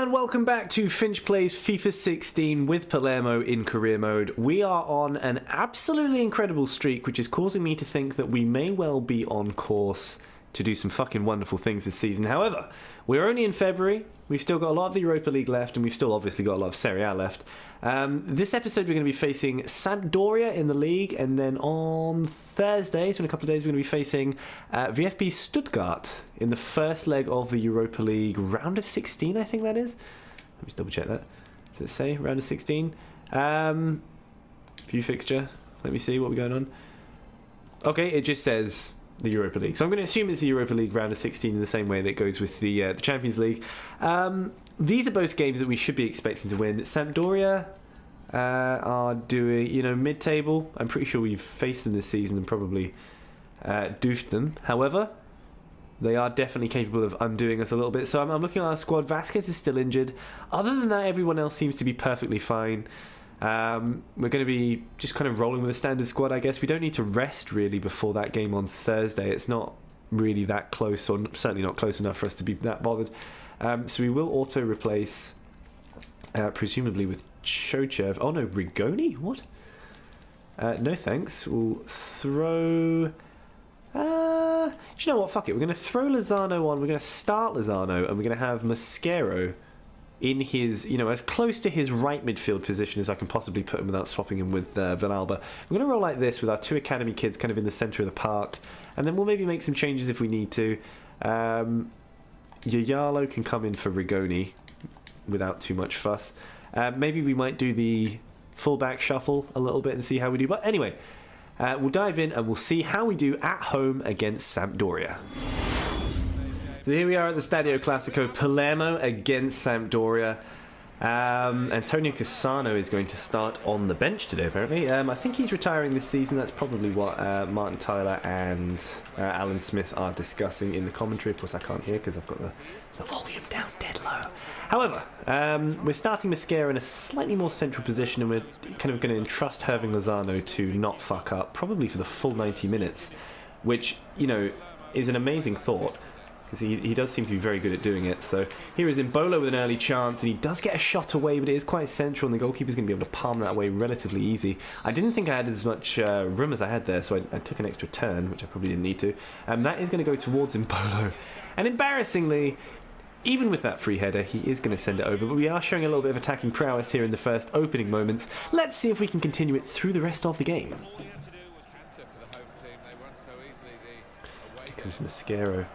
and welcome back to FinchPlays FIFA 16 with Palermo in career mode. We are on an absolutely incredible streak, which is causing me to think that we may well be on course to do some fucking wonderful things this season. However, we're only in February, we've still got a lot of the Europa League left, and we've still obviously got a lot of Serie A left. This episode we're going to be facing Sampdoria in the league, and then on Thursday, so in a couple of days, we're going to be facing VfB Stuttgart in the first leg of the Europa League round of 16, I think that is. Let me just double check that. Does it say round of 16? View fixture. Let me see what we're going on. Okay, it just says the Europa League. So I'm going to assume it's the Europa League round of 16 in the same way that it goes with the Champions League. These are both games that we should be expecting to win. Sampdoria are doing, mid-table. I'm pretty sure we've faced them this season and probably doofed them. However, they are definitely capable of undoing us a little bit. So I'm looking at our squad. Vasquez is still injured. Other than that, everyone else seems to be perfectly fine. We're going to be just kind of rolling with a standard squad, I guess. We don't need to rest, really, before that game on Thursday. It's not really that close, or certainly not close enough for us to be that bothered. So we will auto-replace, presumably with Chochev. Oh no, Rigoni? What? No thanks. We'll throw... do you know what? Fuck it. We're going to throw Lozano on. We're going to start Lozano, and we're going to have Mascaro in his, as close to his right midfield position as I can possibly put him without swapping him with Villalba. We're going to roll like this with our two academy kids kind of in the centre of the park, and then we'll maybe make some changes if we need to. Yayalo can come in for Rigoni without too much fuss. Maybe we might do the fullback shuffle a little bit and see how we do. But anyway, we'll dive in and we'll see how we do at home against Sampdoria. So here we are at the Stadio Classico, Palermo against Sampdoria. Antonio Cassano is going to start on the bench today, apparently. I think he's retiring this season. That's probably what Martin Tyler and Alan Smith are discussing in the commentary. Of course, I can't hear because I've got the volume down dead low. However, we're starting Mascara in a slightly more central position, and we're kind of going to entrust Herving Lozano to not fuck up, probably for the full 90 minutes, which, is an amazing thought, because he does seem to be very good at doing it. So here is Mbolo with an early chance, and he does get a shot away, but it is quite central, and the goalkeeper's going to be able to palm that away relatively easy. I didn't think I had as much room as I had there, so I took an extra turn, which I probably didn't need to. That is going to go towards Mbolo. And embarrassingly, even with that free header, he is going to send it over, but we are showing a little bit of attacking prowess here in the first opening moments. Let's see if we can continue it through the rest of the game. Here comes Mascaro.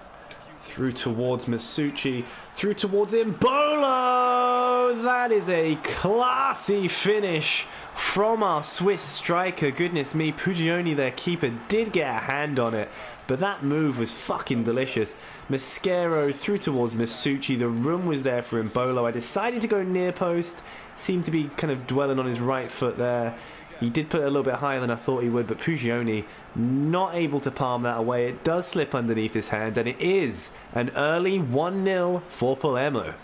Through towards Masucci, through towards Mbolo! That is a classy finish from our Swiss striker. Goodness me, Pugioni, their keeper, did get a hand on it, but that move was fucking delicious. Mascaro through towards Masucci. The room was there for Mbolo. I decided to go near post, seemed to be kind of dwelling on his right foot there. He did put it a little bit higher than I thought he would, but Pugioni not able to palm that away. It does slip underneath his hand, and it is an early 1-0 for Palermo.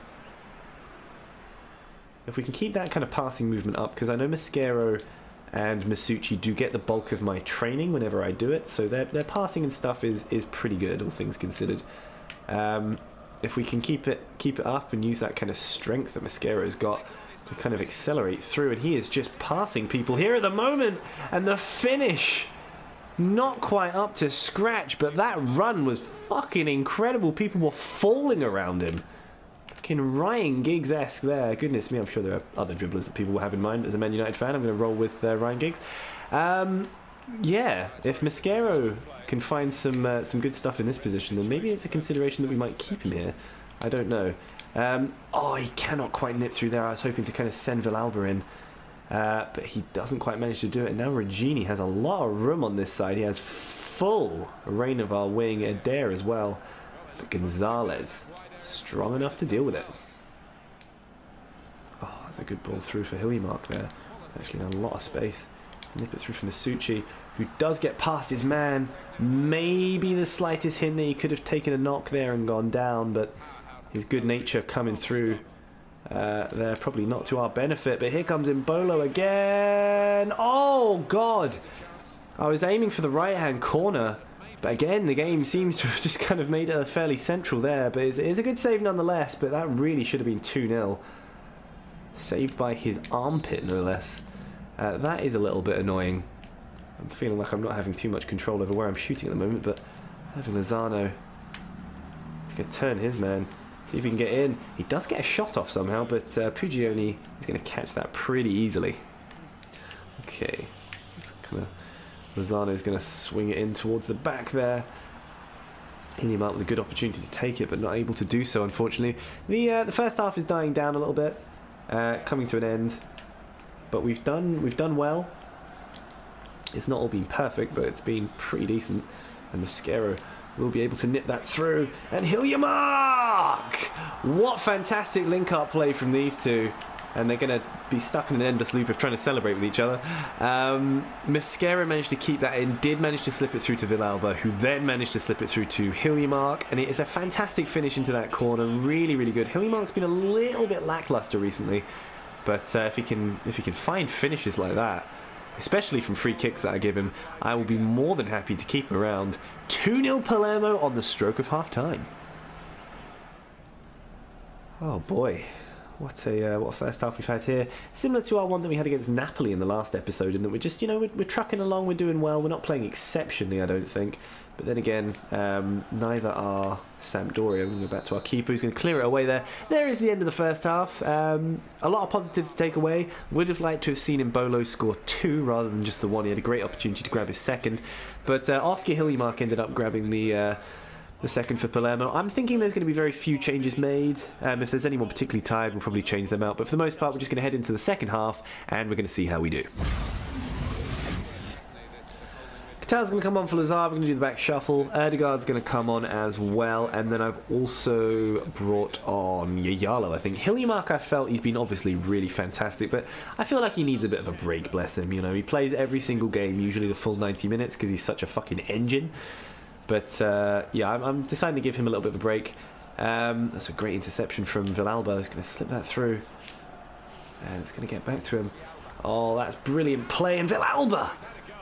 If we can keep that kind of passing movement up, because I know Mascaro and Masucci do get the bulk of my training whenever I do it, so their passing and stuff is pretty good, all things considered. If we can keep it up and use that kind of strength that Mascaro's got to kind of accelerate through, and he is just passing people here at the moment, and the finish not quite up to scratch, but that run was fucking incredible. People were falling around him. Fucking Ryan Giggs-esque there. Goodness me, I'm sure there are other dribblers that people will have in mind. As a Man United fan, I'm going to roll with Ryan Giggs. Yeah, if Mascaro can find some good stuff in this position, then maybe it's a consideration that we might keep him here. I don't know. Oh, he cannot quite nip through there. I was hoping to kind of send Villalba in, but he doesn't quite manage to do it. Now Regini has a lot of room on this side. He has full reign of our wing, Adair as well, but Gonzalez strong enough to deal with it. Oh, that's a good ball through for Hilly Mark there. Actually a lot of space. Nip it through from Masucci, who does get past his man. Maybe the slightest hint that he could have taken a knock there and gone down, but his good nature coming through there, probably not to our benefit. But here comes Mbolo again. Oh God, I was aiming for the right hand corner, But again, the game seems to have just kind of made it fairly central there. But it is a good save nonetheless, but that really should have been 2-0. Saved by his armpit, no less. That is a little bit annoying. I'm feeling like I'm not having too much control over where I'm shooting at the moment, but having Lozano, he's going to turn his man, see if he can get in. He does get a shot off somehow, but Pugioni is going to catch that pretty easily. Okay, Lozano's going to swing it in towards the back there. Hilliamart with a good opportunity to take it, but not able to do so, unfortunately. The first half is dying down a little bit, coming to an end, but we've done well. It's not all been perfect, but it's been pretty decent. And Mosquera will be able to nip that through. And Hilliamart! What fantastic link-up play from these two. And they're going to be stuck in an endless loop of trying to celebrate with each other. Mosquera managed to keep that in, did manage to slip it through to Villalba, who then managed to slip it through to Hilliamart. And it is a fantastic finish into that corner. Really, really good. Hilliamart's been a little bit lackluster recently. But if he can find finishes like that, especially from free kicks that I give him, I will be more than happy to keep him around. 2-0 Palermo on the stroke of half-time. Oh boy, what a first half we've had here. Similar to our one that we had against Napoli in the last episode, in that we're just, we're trucking along, we're doing well, we're not playing exceptionally, I don't think. But then again, neither are Sampdoria. We're going to go back to our keeper, who's going to clear it away there. There is the end of the first half. A lot of positives to take away. Would have liked to have seen Mbolo score 2 rather than just the 1. He had a great opportunity to grab his second. But Oscar Hillimark ended up grabbing the second for Palermo. I'm thinking there's going to be very few changes made. If there's anyone particularly tired, we'll probably change them out. But for the most part, we're just going to head into the second half, and we're going to see how we do. Qatar's going to come on for Lazar. We're going to do the back shuffle. Erdegaard's going to come on as well. And then I've also brought on Yayalo, I think. Hillimark, I felt he's been obviously really fantastic, but I feel like he needs a bit of a break, bless him. He plays every single game, usually the full 90 minutes, because he's such a fucking engine. But, yeah, I'm deciding to give him a little bit of a break. That's a great interception from Villalba. He's going to slip that through. And it's going to get back to him. Oh, that's brilliant play. And Villalba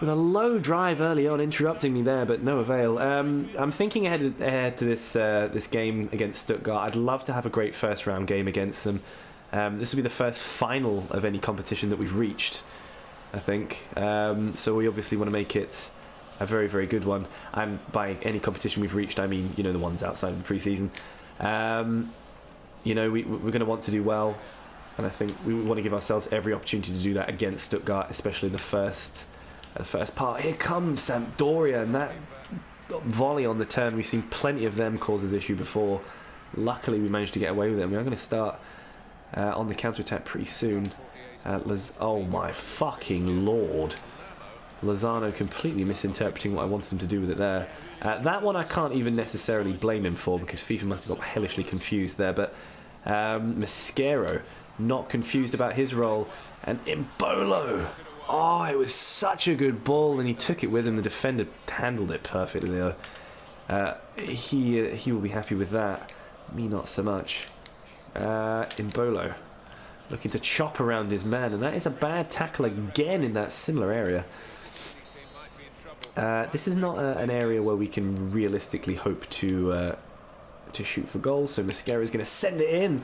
with a low drive early on, interrupting me there, but no avail. I'm thinking ahead to this game against Stuttgart. I'd love to have a great first round game against them. This will be the first final of any competition that we've reached, I think. So we obviously want to make it a very, very good one. And by any competition we've reached, I mean, the ones outside of the pre-season. We're going to want to do well, and I think we want to give ourselves every opportunity to do that against Stuttgart, especially in the first part. Here comes Sampdoria, and that volley on the turn, we've seen plenty of them cause this issue before. Luckily we managed to get away with it. We are going to start on the counter-attack pretty soon. Oh my fucking lord. Lozano completely misinterpreting what I wanted him to do with it there. That one I can't even necessarily blame him for, because FIFA must have got hellishly confused there, but Mosquera not confused about his role, and Mbolo. Oh, it was such a good ball, and he took it with him. The defender handled it perfectly there. He will be happy with that. Me not so much. Mbolo looking to chop around his man, and that is a bad tackle again in that similar area. This is not an area where we can realistically hope to shoot for goals, so Mosquera is going to send it in,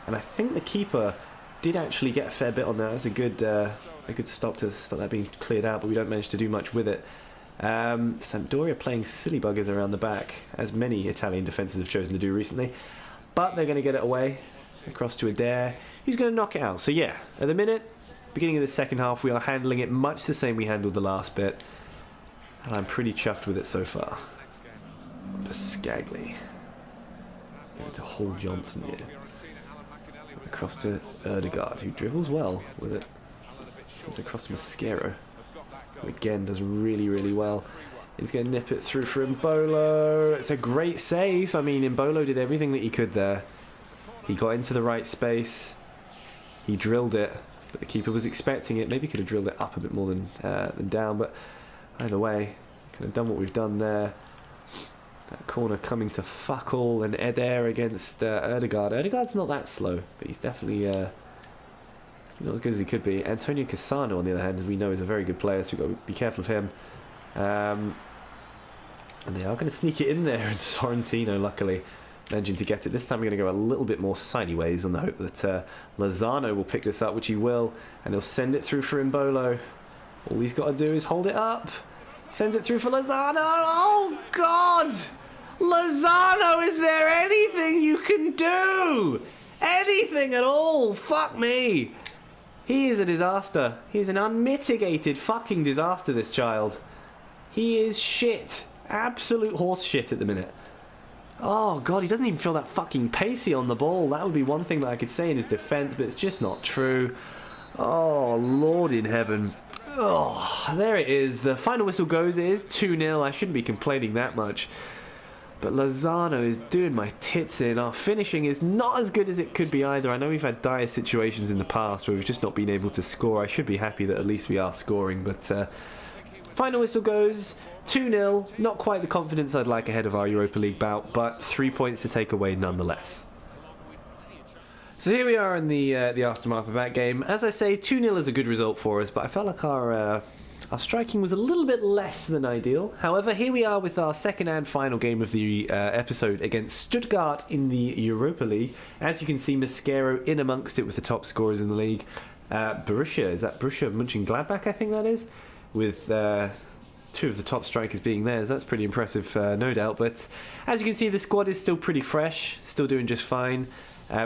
and I think the keeper did actually get a fair bit on that. It was a good stop to stop that being cleared out, but we don't manage to do much with it. Sampdoria playing silly buggers around the back, as many Italian defences have chosen to do recently, but they're going to get it away across to Adair, who's going to knock it out. So yeah, at the minute, beginning of the second half, we are handling it much the same we handled the last bit, and I'm pretty chuffed with it so far. Scagli going to hold Johnson here, across to Erdegaard, who dribbles well with it. It's across to Mosquera, who again does really, really well. He's going to nip it through for Mbolo. It's a great save. I mean, Mbolo did everything that he could there. He got into the right space. He drilled it, but the keeper was expecting it. Maybe could have drilled it up a bit more than down, but either way, could have done what we've done there. That corner coming to fuck all, and Eder against Erdegaard. Erdegaard's not that slow, but he's definitely not as good as he could be. Antonio Cassano, on the other hand, as we know, is a very good player, so we've got to be careful of him. And they are going to sneak it in there, and Sorrentino luckily managing to get it. This time we're going to go a little bit more sideways on the hope that Lozano will pick this up, which he will, and he'll send it through for Imbolo. All he's got to do is hold it up. Sends it through for Lozano. Oh, God! Lozano, is there anything you can do? Anything at all? Fuck me. He is a disaster. He is an unmitigated fucking disaster, this child. He is shit. Absolute horse shit at the minute. Oh, God, he doesn't even feel that fucking pacey on the ball. That would be one thing that I could say in his defence, but it's just not true. Oh, Lord in heaven. Oh, there it is. The final whistle goes. It is 2-0. I shouldn't be complaining that much. But Lozano is doing my tits in. Our finishing is not as good as it could be either. I know we've had dire situations in the past where we've just not been able to score. I should be happy that at least we are scoring, but final whistle goes. 2-0, not quite the confidence I'd like ahead of our Europa League bout, but 3 points to take away nonetheless. So here we are in the aftermath of that game. As I say, 2-0 is a good result for us, but I felt like our striking was a little bit less than ideal. However, here we are with our second and final game of the episode against Stuttgart in the Europa League. As you can see, Mosquera in amongst it with the top scorers in the league. Borussia, is that Borussia Mönchengladbach, I think that is? With two of the top strikers being theirs. That's pretty impressive, no doubt. But as you can see, the squad is still pretty fresh, still doing just fine.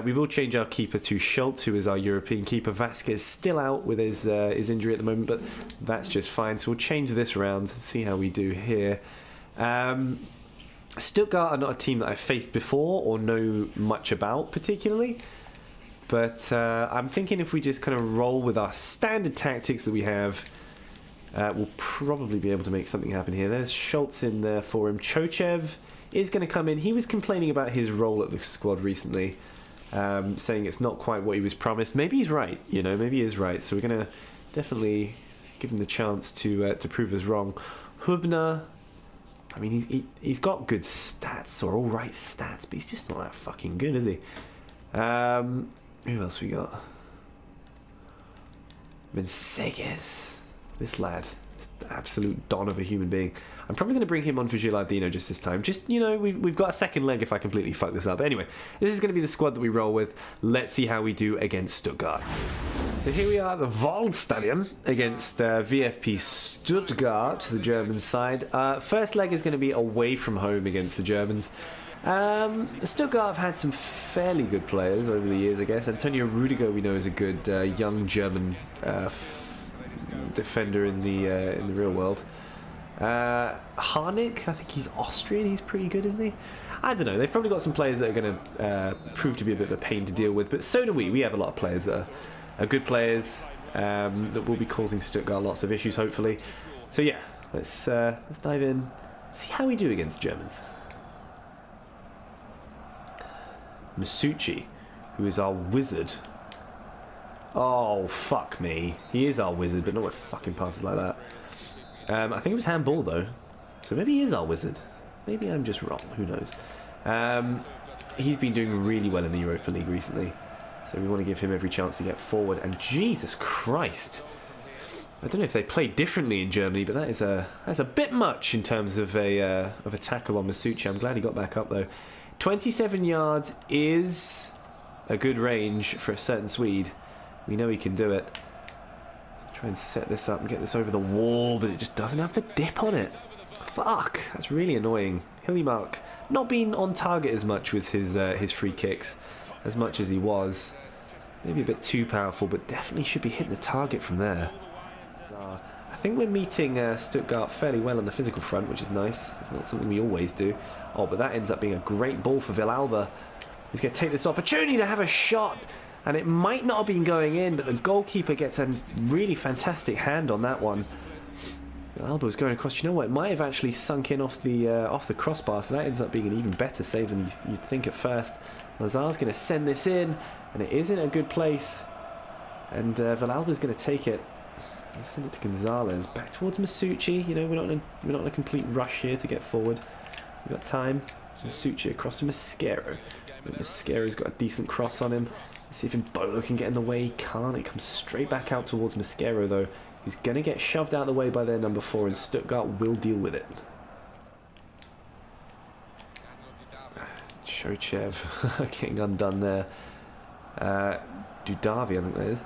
We will change our keeper to Schultz, who is our European keeper. Vasquez still out with his injury at the moment, but that's just fine. So we'll change this around and see how we do here. Stuttgart are not a team that I've faced before or know much about particularly. But I'm thinking if we just kind of roll with our standard tactics that we have, we'll probably be able to make something happen here. There's Schultz in there for him. Chochev is going to come in. He was complaining about his role at the squad recently, saying it's not quite what he was promised. Maybe he's right, you know, maybe he is right. So we're going to definitely give him the chance to prove us wrong. Hubner, I mean, he's got good stats, or all right stats, but he's just not that fucking good, is he? Who else we got? Menseguez. This lad, this absolute don of a human being. I'm probably going to bring him on for Gilardino just this time. Just, you know, we've got a second leg if I completely fuck this up. Anyway, this is going to be the squad that we roll with. Let's see how we do against Stuttgart. So here we are at the Waldstadion against VfB Stuttgart, the German side. First leg is going to be away from home against the Germans. Stuttgart have had some fairly good players over the years, I guess. Antonio Rudiger, we know, is a good young German defender in the real world. Harnik, I think he's Austrian. He's pretty good, isn't he? I don't know. They've probably got some players that are going to prove to be a bit of a pain to deal with, but so do we. We have a lot of players that are good players that will be causing Stuttgart lots of issues, hopefully. So yeah, let's dive in, see how we do against Germans. Masucci, who is our wizard. Oh, fuck me. He is our wizard, but not with fucking passes like that. I think it was handball, though. So maybe he is our wizard. Maybe I'm just wrong. Who knows? He's been doing really well in the Europa League recently. So we want to give him every chance to get forward. And Jesus Christ. I don't know if they play differently in Germany, but that's a bit much in terms of a tackle on Masucci. I'm glad he got back up, though. 27 yards is a good range for a certain Swede. We know he can do it. So try and set this up and get this over the wall, but it just doesn't have the dip on it. Fuck, that's really annoying. Hillimark not being on target as much with his free kicks as much as he was. Maybe a bit too powerful, but definitely should be hitting the target from there. I think we're meeting Stuttgart fairly well on the physical front, which is nice. It's not something we always do. Oh, but that ends up being a great ball for Villalba, who's going to take this opportunity to have a shot. And it might not have been going in, but the goalkeeper gets a really fantastic hand on that one. Villalba was going across. You know what? It might have actually sunk in off the crossbar, so that ends up being an even better save than you'd think at first. Lazar's going to send this in, and it is in a good place. And Villalba's going to take it. Let's send it to Gonzalez. Back towards Masucci. You know, we're not in a complete rush here to get forward. We've got time. Masucci across to Mosquera. Mosquera's got a decent cross on him. Let's see if Imbolo can get in the way. He can't. It comes straight back out towards Mosquera, though, who's going to get shoved out of the way by their number 4, and Stuttgart will deal with it. Chochev getting undone there. Dudavi, I think that is.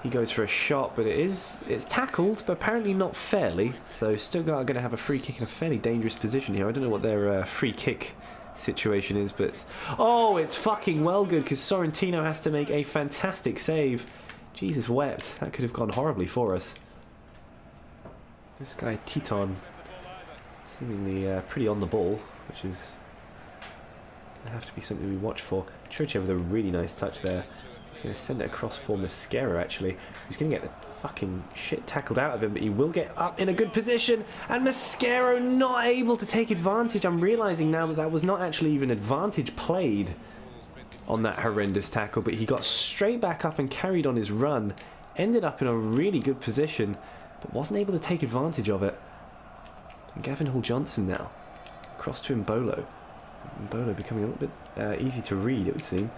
He goes for a shot, but it's tackled, but apparently not fairly. So Stuttgart are going to have a free kick in a fairly dangerous position here. I don't know what their free kick situation is, but oh, it's fucking well good because Sorrentino has to make a fantastic save. Jesus wept. That could have gone horribly for us. This guy Titon seemingly pretty on the ball, which is going to have to be something we watch for. Chochev with a really nice touch there. He's going to send it across for Mascaro, actually. He's going to get the fucking shit tackled out of him, but he will get up in a good position. And Mascaro not able to take advantage. I'm realising now that that was not actually even advantage played on that horrendous tackle, but he got straight back up and carried on his run. Ended up in a really good position, but wasn't able to take advantage of it. And Gavin Hall-Johnson now. Across to Mbolo. Mbolo becoming a little bit easy to read, it would seem,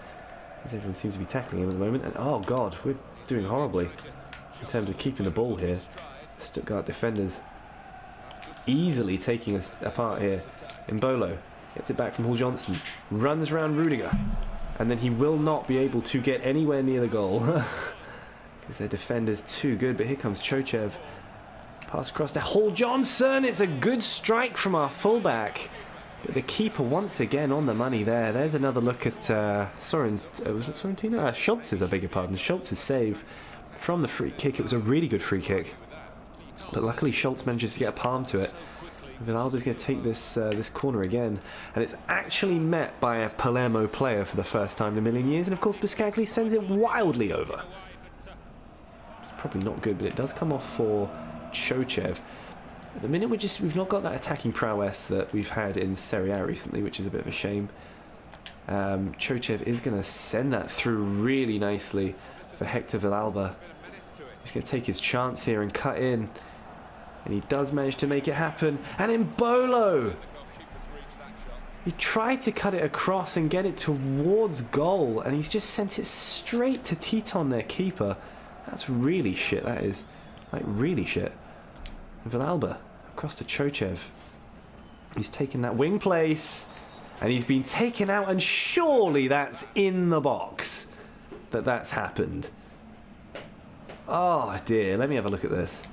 as everyone seems to be tackling him at the moment. And oh god, we're doing horribly in terms of keeping the ball here. Stuttgart defenders easily taking us apart here. Mbolo gets it back from Hall-Johnson, runs around Rudiger, and then he will not be able to get anywhere near the goal because their defender's too good. But here comes Chochev. Pass across to Hall-Johnson. It's a good strike from our fullback. But the keeper once again on the money there. There's another look at was it Sorrentino? Schultz's, I beg your pardon. Schultz's save from the free kick. It was a really good free kick. But luckily Schultz manages to get a palm to it. Villalba's going to take this this corner again. And it's actually met by a Palermo player for the first time in a million years. And of course Biscagli sends it wildly over. It's probably not good, but it does come off for Chochev. At the minute we've not got that attacking prowess that we've had in Serie A recently, which is a bit of a shame. Chochev is going to send that through really nicely for Hector Villalba. He's going to take his chance here and cut in. And he does manage to make it happen. And Mbolo! He tried to cut it across and get it towards goal, and he's just sent it straight to Titon, their keeper. That's really shit, that is. Like, really shit. Villalba across to Chochev. He's taken that wing place and he's been taken out, and surely that's in the box that's happened. Oh dear, let me have a look at this.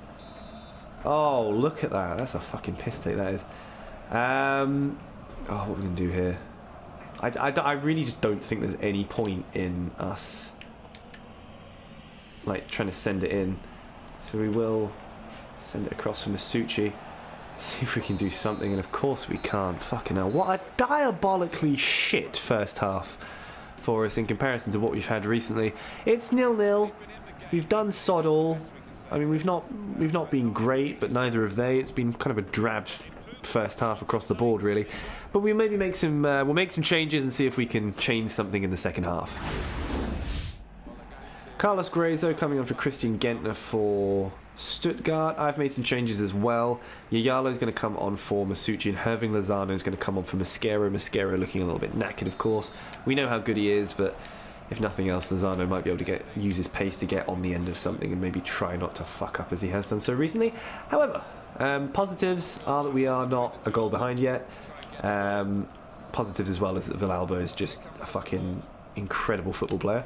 Oh, look at that. That's a fucking piss take, that is. Oh, what are we going to do here? I really just don't think there's any point in us like trying to send it in. So we will send it across from Masucci. See if we can do something, and of course we can't. Fucking hell. What a diabolically shit first half for us in comparison to what we've had recently. It's 0-0. We've done sod all. I mean, we've not been great, but neither have they. It's been kind of a drab first half across the board, really. But we maybe make some we'll make some changes and see if we can change something in the second half. Carlos Guerezo coming on for Christian Gentner for Stuttgart. I've made some changes as well. Yayalo's going to come on for Masucci, and Herving Lozano is going to come on for Mascaro. Mascaro looking a little bit knackered, of course. We know how good he is, but if nothing else, Lozano might be able to use his pace to get on the end of something and maybe try not to fuck up as he has done so recently. However, positives are that we are not a goal behind yet. Positives as well is that Villalba is just a fucking incredible football player.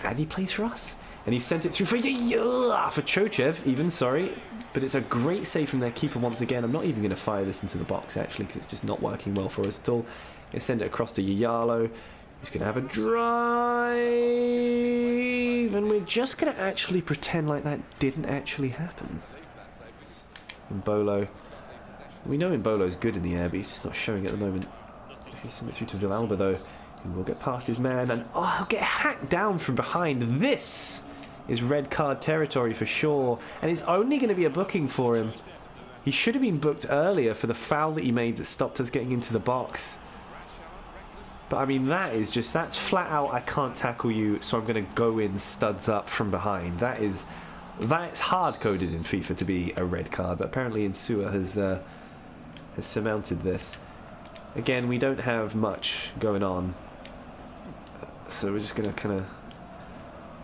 And he plays for us. And he sent it through for Chochev, even, sorry. But it's a great save from their keeper once again. I'm not even going to fire this into the box, actually, because it's just not working well for us at all. They send it across to Yayalo. He's going to have a drive. And we're just going to actually pretend like that didn't actually happen. Mbolo. We know Mbolo's good in the air, but he's just not showing at the moment. He's going to send it through to Villalba, though. And we'll get past his man, and oh, he'll get hacked down from behind. This is red card territory for sure, and it's only going to be a booking for him. He should have been booked earlier for the foul that he made that stopped us getting into the box. But I mean, that's flat out, I can't tackle you, so I'm going to go in studs up from behind. That's hard-coded in FIFA to be a red card, but apparently Insua has surmounted this. Again, we don't have much going on. So we're just going to kind of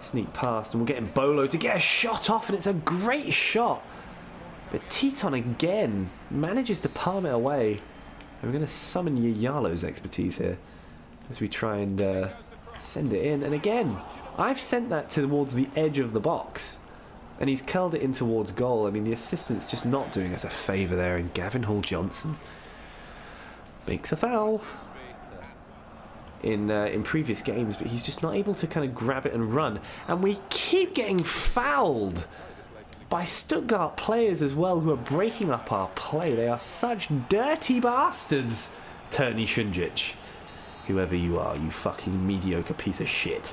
sneak past, and we'll get Mbolo to get a shot off, and it's a great shot. But Titon again manages to palm it away. And we're going to summon Yayalo's expertise here. as we try and send it in. And again, I've sent that towards the edge of the box, and he's curled it in towards goal. I mean, the assistant's just not doing us a favour there, and Gavin Hall-Johnson makes a foul in previous games, but he's just not able to kind of grab it and run. And we keep getting fouled by Stuttgart players as well, who are breaking up our play. They are such dirty bastards. Turney Shunjic, whoever you are, you fucking mediocre piece of shit.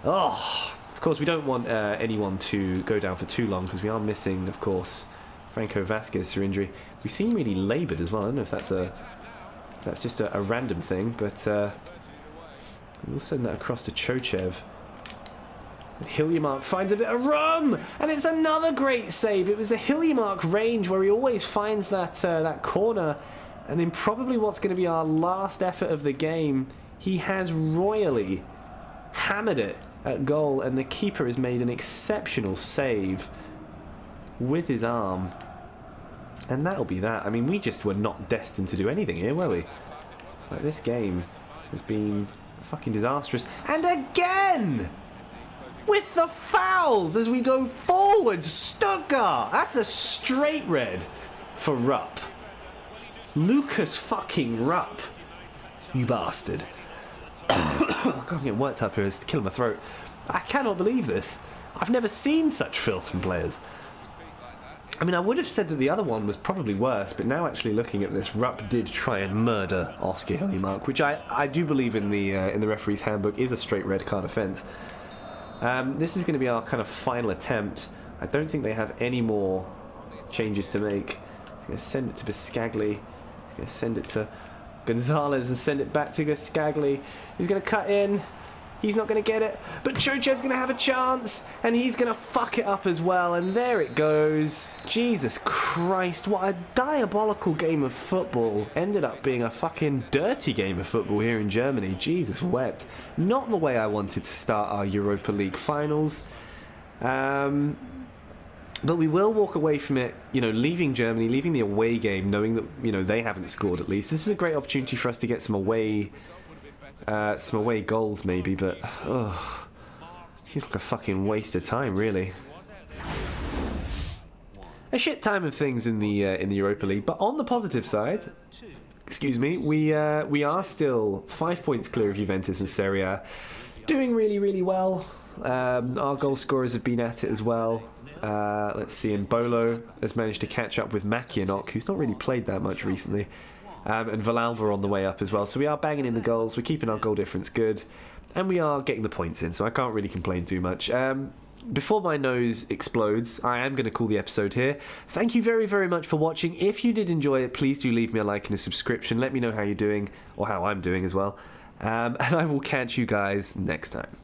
Oh, of course we don't want anyone to go down for too long, because we are missing, of course, Franco Vasquez through injury. We seem really laboured as well. I don't know if that's just a random thing, but we'll send that across to Chochev. And Hiljemark finds a bit of room, and it's another great save. It was the Hiljemark range where he always finds that corner, and in probably what's going to be our last effort of the game, he has royally hammered it at goal, and the keeper has made an exceptional save with his arm. And that'll be that. I mean, we just were not destined to do anything here, were we? Like, this game has been fucking disastrous. And again! With the fouls as we go forward, Stuttgart! That's a straight red for Rupp. Lucas fucking Rupp. You bastard. God, I'm getting worked up here. It's killing my throat. I cannot believe this. I've never seen such filth from players. I mean, I would have said that the other one was probably worse, but now actually looking at this, Rupp did try and murder Oscar Hiljemark, which I do believe in the referee's handbook is a straight red card offence. This is going to be our kind of final attempt. I don't think they have any more changes to make. He's going to send it to Biscagli. He's going to send it to Gonzalez and send it back to Biscagli. He's going to cut in. He's not going to get it, but Chochev's going to have a chance, and he's going to fuck it up as well, and there it goes. Jesus Christ, what a diabolical game of football. Ended up being a fucking dirty game of football here in Germany. Jesus wept. Not the way I wanted to start our Europa League finals. But we will walk away from it, you know, leaving Germany, leaving the away game, knowing that, you know, they haven't scored at least. This is a great opportunity for us to get some away goals maybe, but seems like a fucking waste of time, really. A shit time of things in the Europa League, but on the positive side, excuse me, we are still 5 points clear of Juventus and Serie A, doing really, really well. Our goal scorers have been at it as well. Let's see, and Bolo has managed to catch up with Makianok, who's not really played that much recently. And Valalva on the way up as well. So we are banging in the goals, we're keeping our goal difference good, and we are getting the points in, so I can't really complain too much. Before my nose explodes, I am going to call the episode here. Thank you very, very much for watching. If you did enjoy it, please do leave me a like and a subscription. Let me know how you're doing, or how I'm doing as well. And I will catch you guys next time.